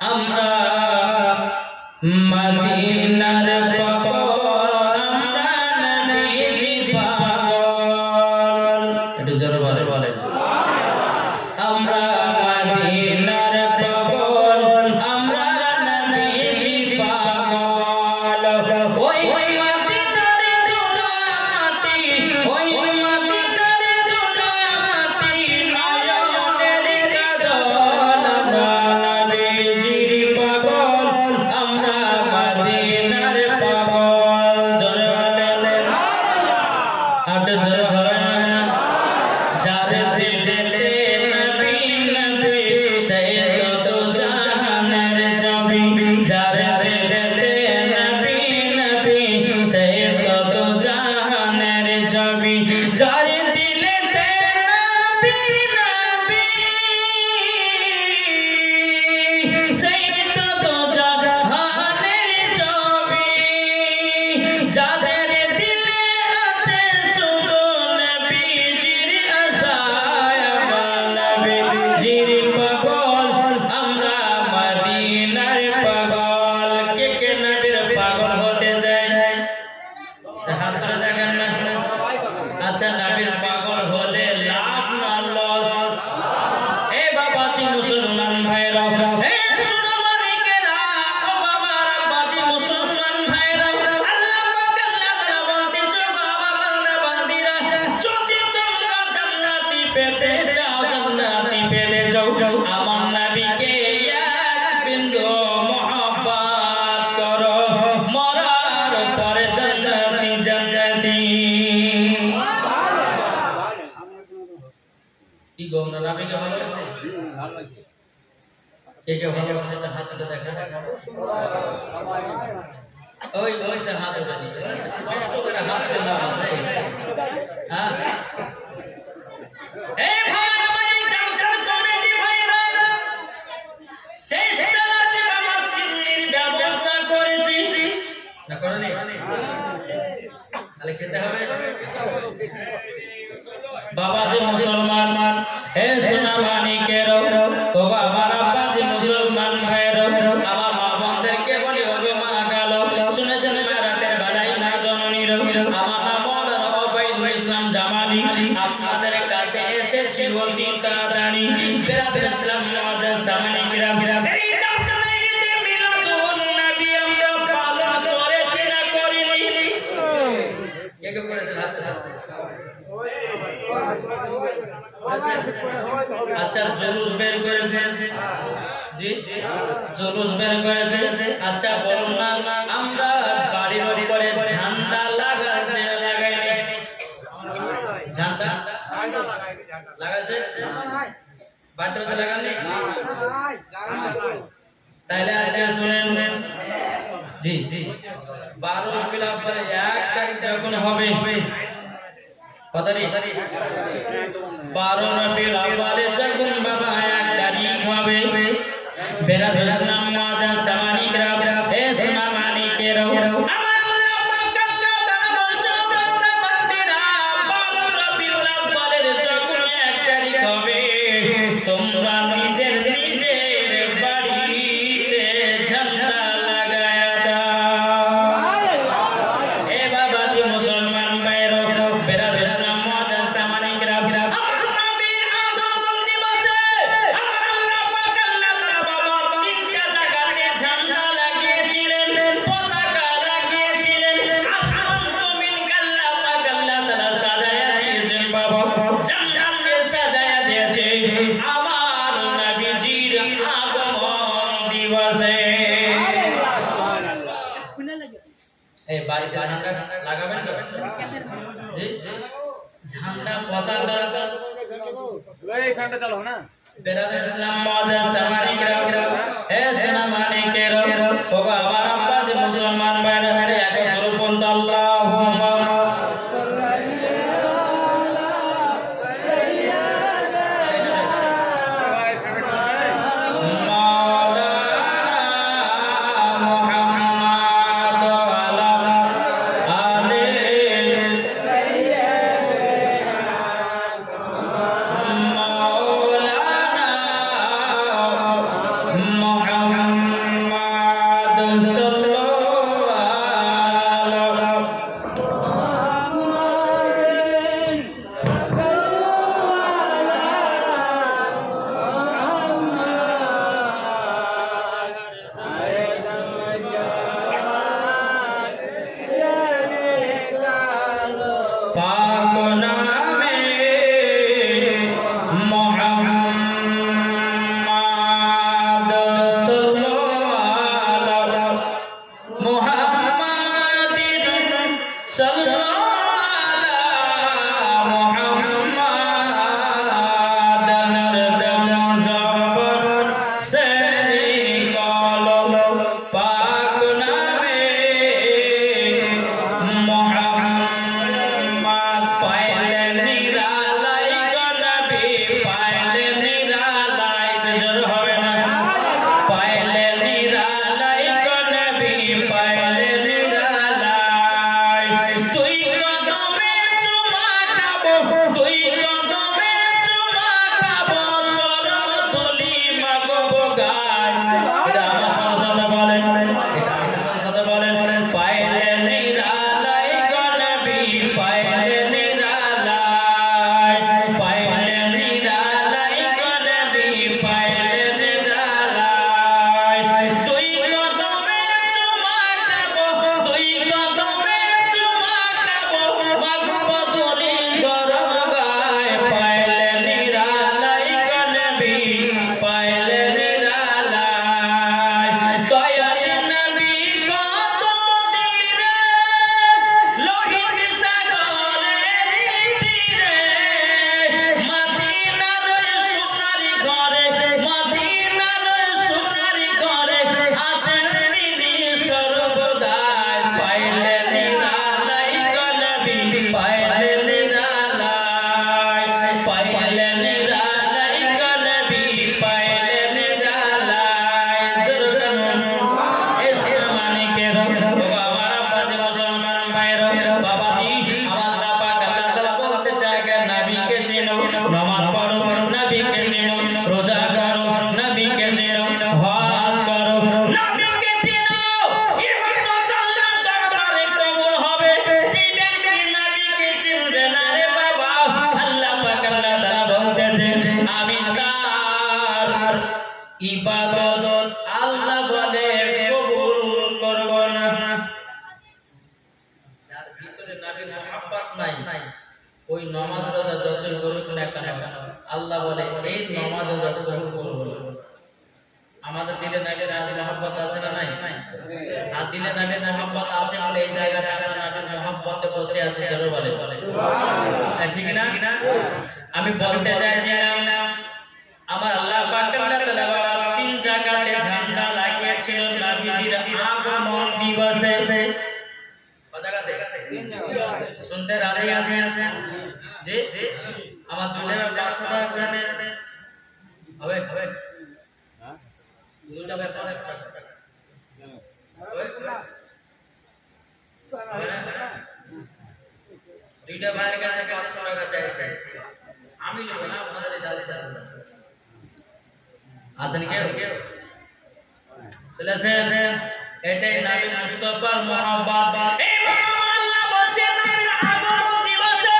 আমরা মদিনার পাগল, আমরা নবীজি পাগল। একটু জোরে বলে বলে আমরা মদিনার পাগল, আমরা নবীজি পাগল। ওই মদিনার ধুলা মাটি, ওই মদিনার ধুলা মাটি, নয়নের কাজল। আমরা নবীজির পাগল, আমরা মদিনার পাগল। জোরে বলে আট জোরে হবে না। যার দিলেতে নবী নবী সেই তো জাহানের ছবি, যার দিলেতে নবী নবী সেই তো জাহানের ছবি, যার দিলেতে নবী নবী সেই তো জাহানের ছবি, যাদের দিলে আছে শুধু নবীজির আশায়। আমরা নবীজির পাগল, আমরা মদিনার পাগল। কে কে নবীর পাগল হতে চায়? হাত ধরে দেখেন না। আচ্ছা, নবীর পাগল হলে লাভ না লস? এ বাবা তুই মুসলমান ভাইরা, এ শোনো মালিকেরা, ও বাবার আব্বাজি মুসলমান ভাইরা, আল্লাহ পাক আল্লাহ তাআলা বলতেছে, বাবা বান্দা বান্দিরা, যদি তোমরা জান্নাতি পেতে চাও, জান্নাতি পেতে চাও, আমার নবীকে এক বিন্দু মহব্বত করো, মরার পরে জান্নাতি জান্নাতি। কি গো, আমরা নবীকে ভালোবাসি? কে কে ভালোবাসে? তা হাত তুলে দেখা। ওই ওই তো হাত উঠে দিই, কষ্ট করে হাসতে না হবে। হ্যাঁ এই ভাই আমার এই জামশাদ কমিটি ভাইরা, শেষ বেলাতে বাবা সিন্নির ব্যবস্থা করেছি না করেনি? তাহলে খেতে হবে। বাবা যে মুসলমান, হে সোনা মানিকের, ও আমার আব্বা যে মুসলমান ভাইয়ের, আমার মা বোনদেরকে বলি, ও গো মা কালো, শুনেছেন রাতের বেলায় না জননীর, আমার নাম মৌলানা ওবায়দুল ইসলাম জামালি, আপনাদের কাছে এসেছি বলতে তাড়াতাড়ি। বেরাদের ইসলাম মুআজ্জাজ সামানি কিরাম, এই দশমে ঈদে মিলাদুন নবী আমরা পালন করেছি না করিনি? কে কে করেছেন? হাত আচ্ছা, জুলুস বের করেছে? জি, জুলুস বের করেছে। আচ্ছা বলুন না, আমরা বাড়ির উপরে ঝান্ডা লাগাইনি? ঝান্ডা লাগাইছে? বাড়িতে লাগাননি? তাইলে আজকে শুনেন, জি 12 এপ্রিল আপনার 1 তারিখ যখন হবে, কত তারিখ? 12 রবিউল আউয়ালে যখন বাবা 1 তারিখ হবে, বেরাদুল ইসলাম মুআজ্জাজ সামানি কিরাম, হে সোনা মানিকের, আমার আল্লাহ পাক আল্লাহ তাআলা বলছেন, বান্দা বান্দিরা, 12 রবিউল আউয়ালের যখন 1 তারিখ হবে, তোমরা নিজের নিজের বাড়িতে ঝান্ডা লাগায়া দাও। এ বাবা যে মুসলমান ভাইরা, বেরাদুল ইসলাম মুআজ্জাজ সামানি কিরাম, আমার নবীর আগমন দিবসে আমার আল্লাহ পাক আল্লাহ তাআলা বাবা 3টা জায়গাতে ঝান্ডা লাগিয়েছিলেন, পতাকা লাগিয়েছিলেন, আসমান জমিনকে আল্লাহ পাক আল্লাহ তাআলা সাজায়া দিয়েছেন বাবা, জান্নাত দিয়ে সাজায়া দিয়েছে আমার নবীজির আগমন দিবসে। এই বাড়িতে ঝান্ডা লাগাবেন তো? জি, ঝান্ডা পতাকা এইখানটা চালাও না। বেরাদুল ইসলাম মুআজ্জাজ সামানি কিরাম, হে সোনা মানিকের, ও আমার আব্বা যে মুসলমান ভাইরা, এক গ্রুপ আল্লাহুম্মা এই নামাজে যত কবুল করবে আমাদের দিলে নবীর আজ মহব্বত আছে না নাই আর দিলে নবীর মহব্বত আছে বলে এই জায়গাটা আমরা নবীর মহব্বতে বসে আছি জোরে বলে সুবহানাল্লাহ ঠিক না আমি বলতে চাইছিলাম আমার আল্লাহ পাক আল্লাহ তাআলা তিন জায়গাতে ঝান্ডা লাগিয়েছিল নবীজির আগমন দিবসে কত জায়গাতে শুনতে রাজি আছেন জি আমার দুজনের 500 টাকা করে নেন হবে দুটো ব্যাপার দুইটা ভাইয়ের কাছে 500 টাকা চাইছে আমি নেব না আপনাদের দাদি চাইছে আদন কেউ চলেছে এটাই নবী মুস্তাফার মহব্বত এই আল্লাহ বলছেন নবীর আগমন দিবসে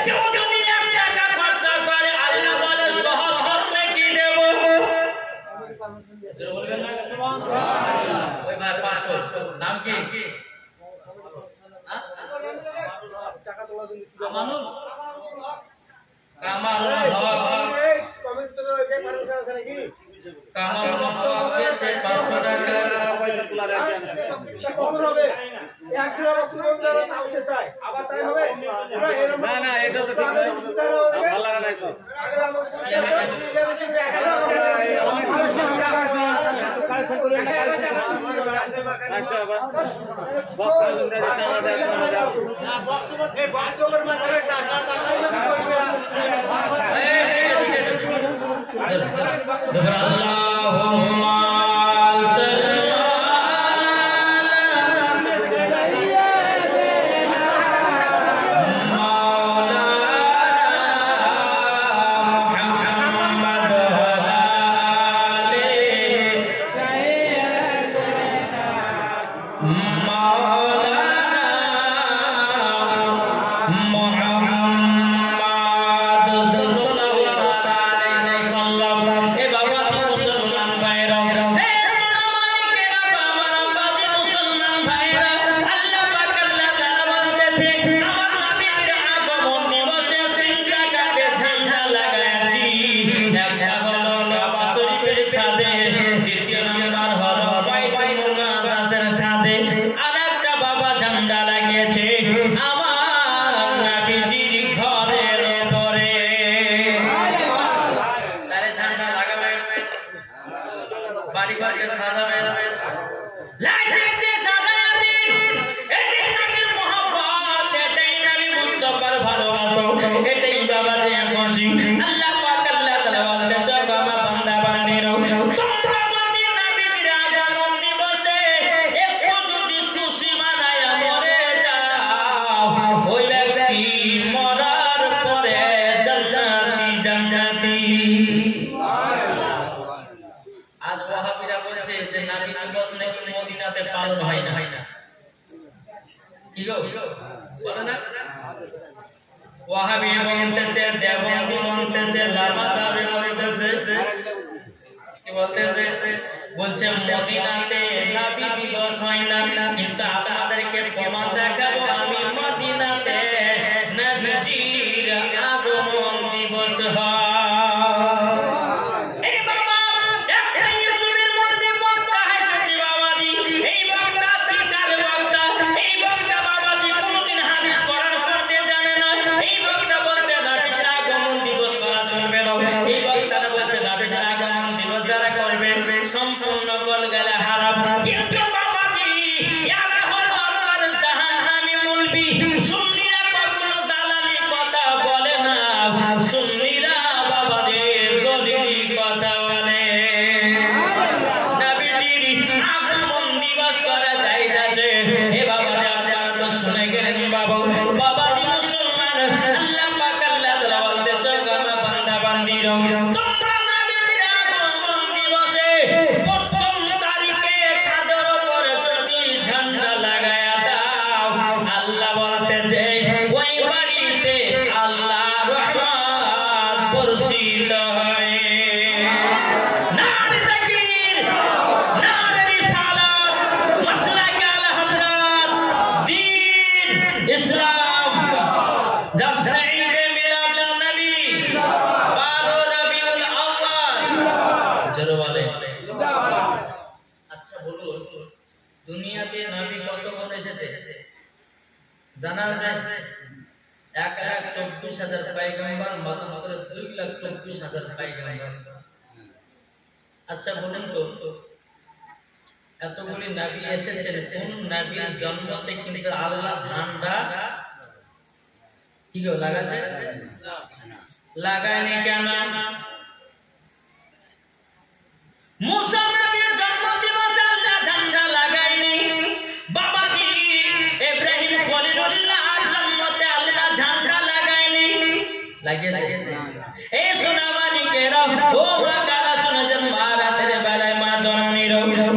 কেউ যদি 1 টাকা খরচ করে আল্লাহ বলে সহজ নাকি দেব বলবেন না সুবহানাল্লাহ ওই ভাই 500 নাম কি টাকা তোলা দিন আমানুল কামাল হক কমেন্ট তো এই মানুষ আছে নাকি কামাল হক যে 500 টাকা পয়সা তোলা রাখেন কত হবে এক জোড়া রক্ত দেওয়া তাও সেটাই আবার তাই হবে না না এটা তো ঠিক নয় ভালো লাগা নাই সব আচ্ছা আবার বক্তব্য দিতে চাওয়া যায় এই বক্তব্যের মাধ্যমে টাকা টাকাই যদি করবে আল্লাহুম্মা ওয়াহাবি বলতেছে দেববন্দি বলতেছে জামাতাবি বলতেছে কি বলতেছে বলছে মদিনাতে নবী দিবস হয় না কিন্তু আপনাদেরকে প্রমাণ দেখাবো আমি মদিনাতে নবীজির আগমন দিবস হয় সম্পূর্ণ বল গেলে হারাম কিন্তু বাবাজি ইয়ারা হলো আপনার জাহান দুনিয়াতে নবী কতক্ষণ এসেছে জানা যায়? 1,24,000 পয়গম্বর, মাত্র 2,24,000 পয়গম্বর। আচ্ছা বলুন তো, এতগুলি নবী এসেছেন, কোন নবীর জন্মতে কিন্তু আল্লাহ ঝান্ডা কি লাগাচ্ছে? লাগায়নি কেন? মুসা নবীর জন্মদিবসে আল্লাহ ঝান্ডা লাগায়নি। বাবাজি ইব্রাহিম খলিলুল্লাহর জন্মতে আল্লাহ ঝান্ডা লাগায়নি, লাগিয়েছে? এই সোনামানিকেরা ও মা কালা শুনেছেন, ভারতের বেলায় মা জননীর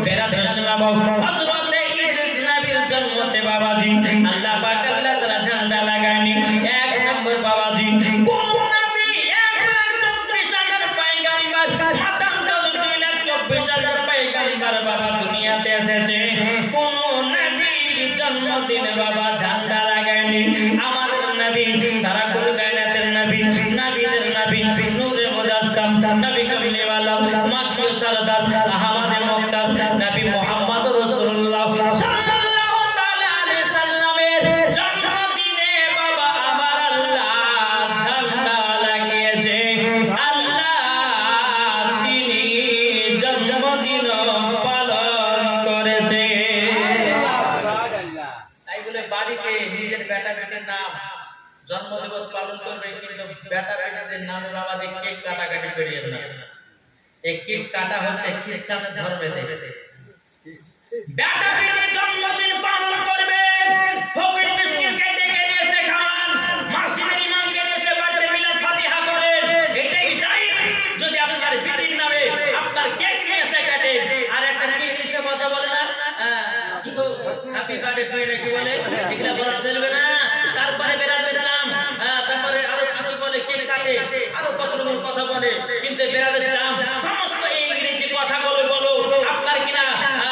বেরাত ইসলাম হযরত ইদ্রিস নবীর জন্মতে বাবাজি আল্লাহ পাক আল্লাহ তাআলা ঝান্ডা লাগায়নি। এক নম্বর বাবাজি, কোন নবী 1,24,000 পয়গম্বর, মাতামটা 2,24,000 পয়গম্বর বাবা দুনিয়াতে এসেছে, কোন নবীর জন্মদিনে বাবা ঝান্ডা লাগায়নি। আমাদের নবী সারা কায়নাতের নবী, নবীদের নবী, নূরে মুজাসসাম, নবী কামলিওয়ালা, মাকবুল সরদার, আহমদে মুক্তার নবী মুহাম্মদ রাসূলুল্লাহ সাল্লাল্লাহু তাআলা আলাইহি সাল্লামের জন্মদিনে বাবা আমার আল্লাহ ঝান্ডা লাগিয়েছে। আল্লাহ তিনি জন্মদিন পালন করেছে। তাই বলে বাড়িতে নিজের বেটা বেটির নাম জন্মদিবস পালন করবে, কিন্তু বেটা বেটিদের নামে বাবাদের কেক কাটাকাটি করিয়েন না। এই কেক কাটা হচ্ছে খ্রিস্টান ধর্মেতে। বেটা বেটির জন্মদিন পালন করবে, ফকির মিসকিন কেটে কেটে এসে খান, মসজিদের ইমামকে এসে বাড়িতে মিলাদ ফাতিহা করেন, এটাই জায়েজ। যদি আপনার বেটির নামে আপনার কেক নিয়ে এসে কাটে আর একটা কেক এসে কথা বলে না, কি গো হ্যাপি বার্থডে ফ্রেন্ড কি বলে, এগুলা বলা চলবে না। তারপরে বেরাদ ইসলাম, তারপরে আরো কি বলে, কেক কাটে, আরো কত রকম কথা বলে, কিন্তু বেরাদ ইসলাম সমস্ত এই ইংরেজি কথা বলে বলো আপনার কিনা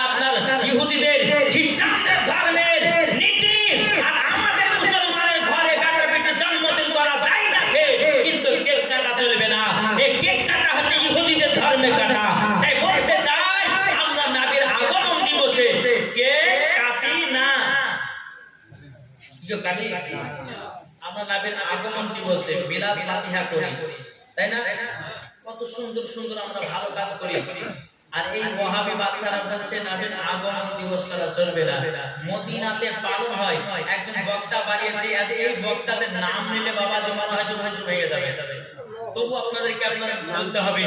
আপনার ইহুদিদের খ্রিস্টানদের ধর্মের নীতি। আর আমাদের মুসলমানের ঘরে বেটা বেটির জন্মদিন করা জায়েজ আছে, কিন্তু কেক কাটা চলবে না। এই কেক কাটা হচ্ছে ইহুদিদের ধর্মে কাটা। তাই বলতে চাই, আমরা নবীর আগমন দিবসে কেক কাটি না। আমরা নবীর আগমন দিবসে মিলাদ ফাতিহা করি, তাই না? কত সুন্দর সুন্দর আমরা ভালো কাজ করি। আর এই ওয়াহাবি বাচ্চারা বলছে নবীর আগমন দিবস করা চলবে না, মদিনাতে পালন হয়। একজন বক্তা বাড়িয়েছে, এই বক্তাদের নাম নিলে বাবা জমান হয়তো হয়ে যাবে। তবু আপনাদেরকে আপনার বলতে হবে,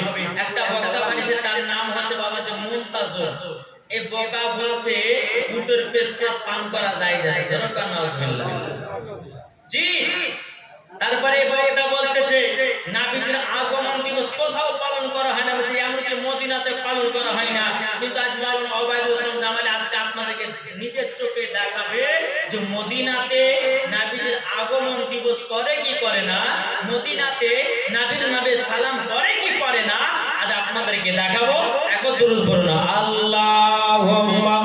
একটা বক্তা বাড়িয়েছে, তার নাম হচ্ছে বাবা যে মুনতাজর। এই বক্তা বলছে উটের পেশাব পান করা যায় যায়, যেন কান্নাউজুবিল্লাহ। জি, তারপরে বক্তা বলতেছে নবীর আগমন দিবস কোথাও পালন করা হয় না, বলছে এমনকি মদিনাতে পালন করা হয় না। কিন্তু আজ মাওলানা ওবায়দুল ইসলাম জামালি আজকে আপনাদেরকে নিজের চোখে দেখাবে যে মদিনাতে নবীর আগমন দিবস করে কি করে না, মদিনাতে নবীর নামে সালাম করে কি করে না। আজ আপনাদেরকে দেখাবো। একবার দুরূদ পড়ুন, আল্লাহুম্মা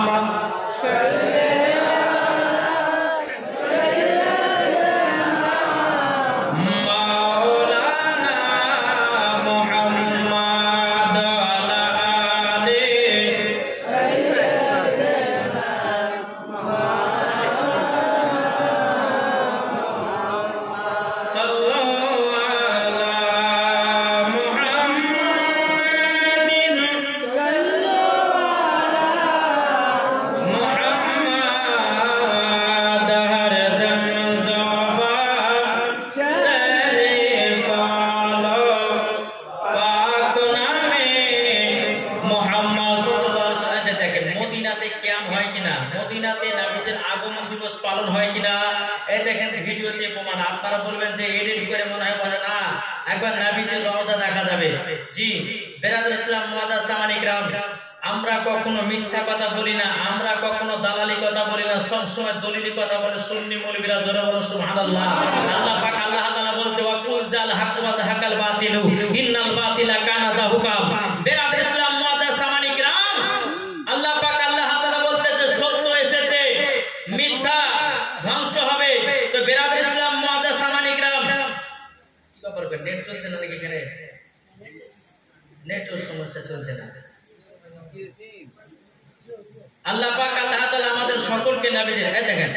পালন হয় কিনা, এই দেখেন ভিডিওতে প্রমাণ। আপনারা বলবেন যে এডিট করে মনে হয় বলে না, একবার নবীজির রওজা দেখা যাবে। জি বেরাদুল ইসলাম মুআজ্জাজ সামানি کرام, আমরা কখনো মিথ্যা কথা বলি না, আমরা কখনো দালালি কথা বলি না, সব সময় দলিলি কথা বলে। সুন্নি মৌলবীরা জোরে বলো সুবহানাল্লাহ। আল্লাহ পাক আল্লাহ তাআলা বলতে ওয়াকুল জাল হক ওয়া যাহাকাল বাতিলু ইন্নাল বাতিলা কানা যাহুকা। বেরাদুল ইসলাম মুআজ্জাজ সামানি کرام, আল্লাহ পাক আল্লাহ তাআলা বলতে যে সত্য এসেছে, মিথ্যা ধ্বংস হবে। তো বেরাদুল ইসলাম মুআজ্জাজ সামানি کرام, কি ব্যাপার, নেট চলছে না নাকি এখানে? নেটের সমস্যা চলছে না। আল্লাহ পাক আল্লাহ তাআলা সকলকে নবীজির দেখেন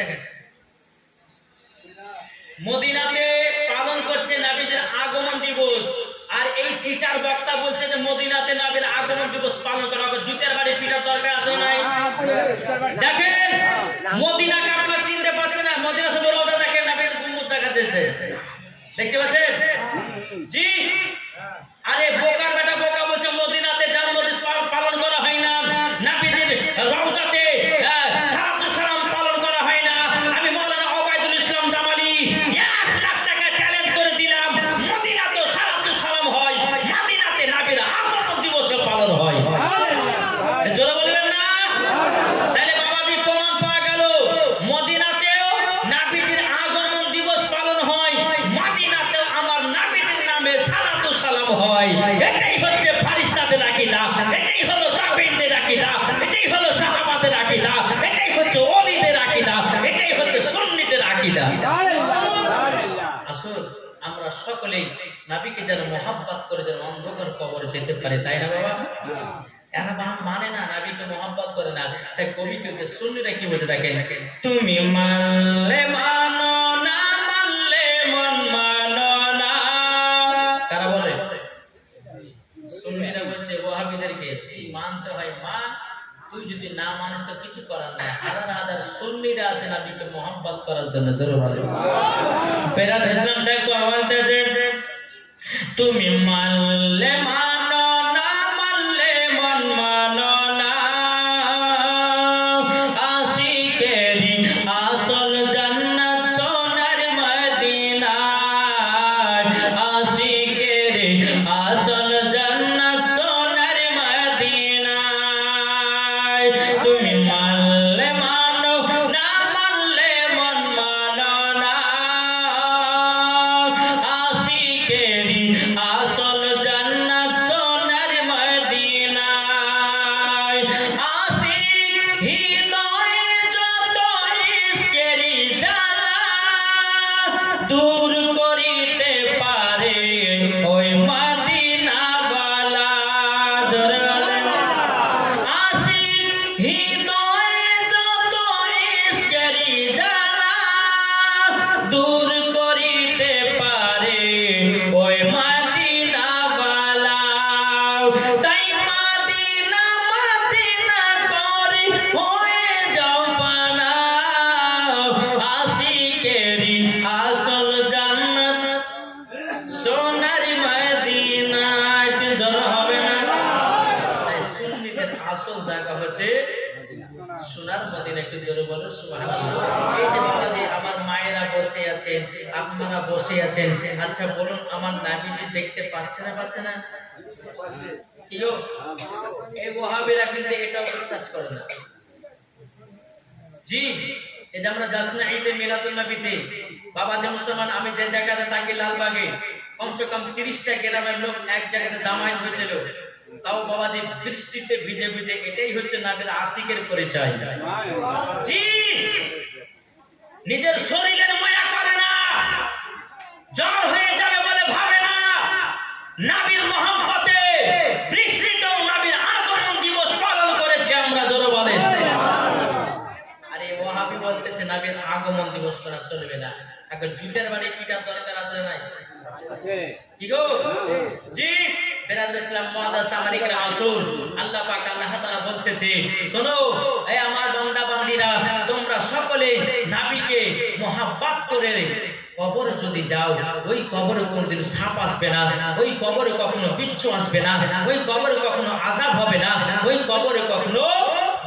মদিনাতে পালন করছে নবীজির আগমন দিবস আর এই চিটার বক্তা বলছে যে মদিনাতে নবীর আগমন দিবস পালন করা হবে জুতের বাড়ি পিটার দরকার আছে নাই দেখেন মদিনাকে আপনারা চিনতে পারছেন না মদিনা সব রোজা দেখেন নবীর গুম্বুজ দেখাতেছে দেখতে পাচ্ছেন জি আরে বোকার বেটা বোকা বলছে মদিনাতে জন্মদিন পালন করা হয় না নবীজির রওজাতে সালাতু সালাম পালন করা হয় না আমি মাওলানা ওবায়দুল ইসলাম জামালি 1 লাখ টাকা চ্যালেঞ্জ করে দিলাম মদিনাতে সালাতু সালাম হয় মদিনাতে নবীর আগমন দিবস পালন হয় জোরে বলবেন না তাহলে বাবাজি প্রমাণ পাওয়া গেল মদিনাতেও নবীজির আগমন দিবস পালন হয় মদিনাতেও আমার নবীজির নামে সালাতু সালাম হয় এটাই হচ্ছে ফারিস্তাদের আকীদা এটাই হলো তাবেঈনদের আকীদা এটাই হলো সাহাবাদের আকীদা এটাই হচ্ছে ওলিদের আকীদা এটাই হচ্ছে সুন্নিদের আকীদা আসল আমরা সকলেই নবীকে যেন মহব্বত করে যেন অন্ধকার কবরে যেতে পারে তাই না বাবা এরা মানে না নবীকে মহব্বত করে না তাই কবিতে সুন্নিরা কি বলতে দেখেন তুমি মানলে মানো না মানলে মন মানো না কারা বলে সুন্নিরা বলছে ওয়াহাবিদেরকে তুই মানতে হয় মান তুই যদি না মানিস তো কিছু করার নাই হাজার হাজার সুন্নিরা আছে নবীকে মহব্বত করার জন্য জোরে বলে পেরাদ ইসলাম দেখো আমাদের যে তুমি মানলে মানো না মানলে মন মানো না আশিকেরি আসল জান্নাত সোনার মদিনা আশিকেরি আসল জান্নাত সোনার মদিনা তুমি মানলে মানো না মানলে মন মানো না আশিকেরি আসল জান্নাত সোনার মদিনা আশিক হৃদয়ে যত ইশকেরি জ্বালা দূর করিতে পারে ওই মদিনা বালা জোরে বলেন আশিক হৃদয়ে যত ইশকেরি জ্বালা দূর করিতে পারে ওই মদিনা বালা তাই মদিনা মদিনা করে হয়ে যাও পানা আশিকেরি আসল জান্নাত সোনার মদিনা একটু জোরে হবে না তাই সুন্নিদের আসল জায়গা হচ্ছে সোনার মদিনা একটু জোরে বলো সুবহানাল্লাহ এই যে বাবাজি আমার মায়েরা বসে আছেন আপনারা বসে আছেন আচ্ছা বলুন আমার নবীজি দেখতে পাচ্ছে না কি গো এই ওয়াহাবিরা কিন্তু এটাও বিশ্বাস করে না জি এই যে আমরা জাসনা ঈদে মিলাদুন নবীতে বাবাজি মুসলমান আমি যে জায়গাতে থাকি লালবাগে কমসে কম 30টা গ্রামের লোক এক জায়গাতে জামায়াত হয়েছিল তাও বাবাজি বৃষ্টিতে ভিজে ভিজে এটাই হচ্ছে নবীর আশিকের পরিচয় জি নিজের শরীরের মায়া করে না জ্বর হয়ে যাবে বলে ভাবে না নবীর মহব্বতে বৃষ্টিতেও নবীর আগমন দিবস পালন করেছে আমরা জোরে বলেন আরে ওয়াহাবি বলতেছে নবীর আগমন দিবস করা চলবে না এখন জুতের বাড়ি পিটার দরকার আছে নাই কি গো জি বেরাদুল ইসলাম মুআদ্দাস আমারিকের আসুন আল্লাহ পাক আল্লাহ তাআলা বলতেছে শোনো এই আমার বান্দা বান্দীরা তোমরা সকলে নবীকে মহব্বত করে কবর যদি যাও ওই কবরে কোনদিন সাপ আসবে না ওই কবরে কখনো বিচ্ছু আসবে না ওই কবরে কখনো আযাব হবে না ওই কবরে কখনো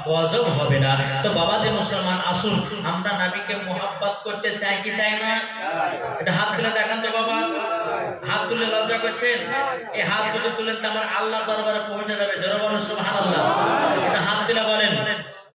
গজব হবে না তো বাবাজি মুসলমান আসুন আমরা নবীকে মহব্বত করতে চাই কি চাই না এটা হাত তুলে দেখান তো বাবা হাত তুলে লজ্জা করছেন এই হাত দুটো তুলেন তো আমার আল্লাহ দরবারে পৌঁছে যাবে জোরে বলেন সুবহানাল্লাহ এটা হাত তুলে বলেন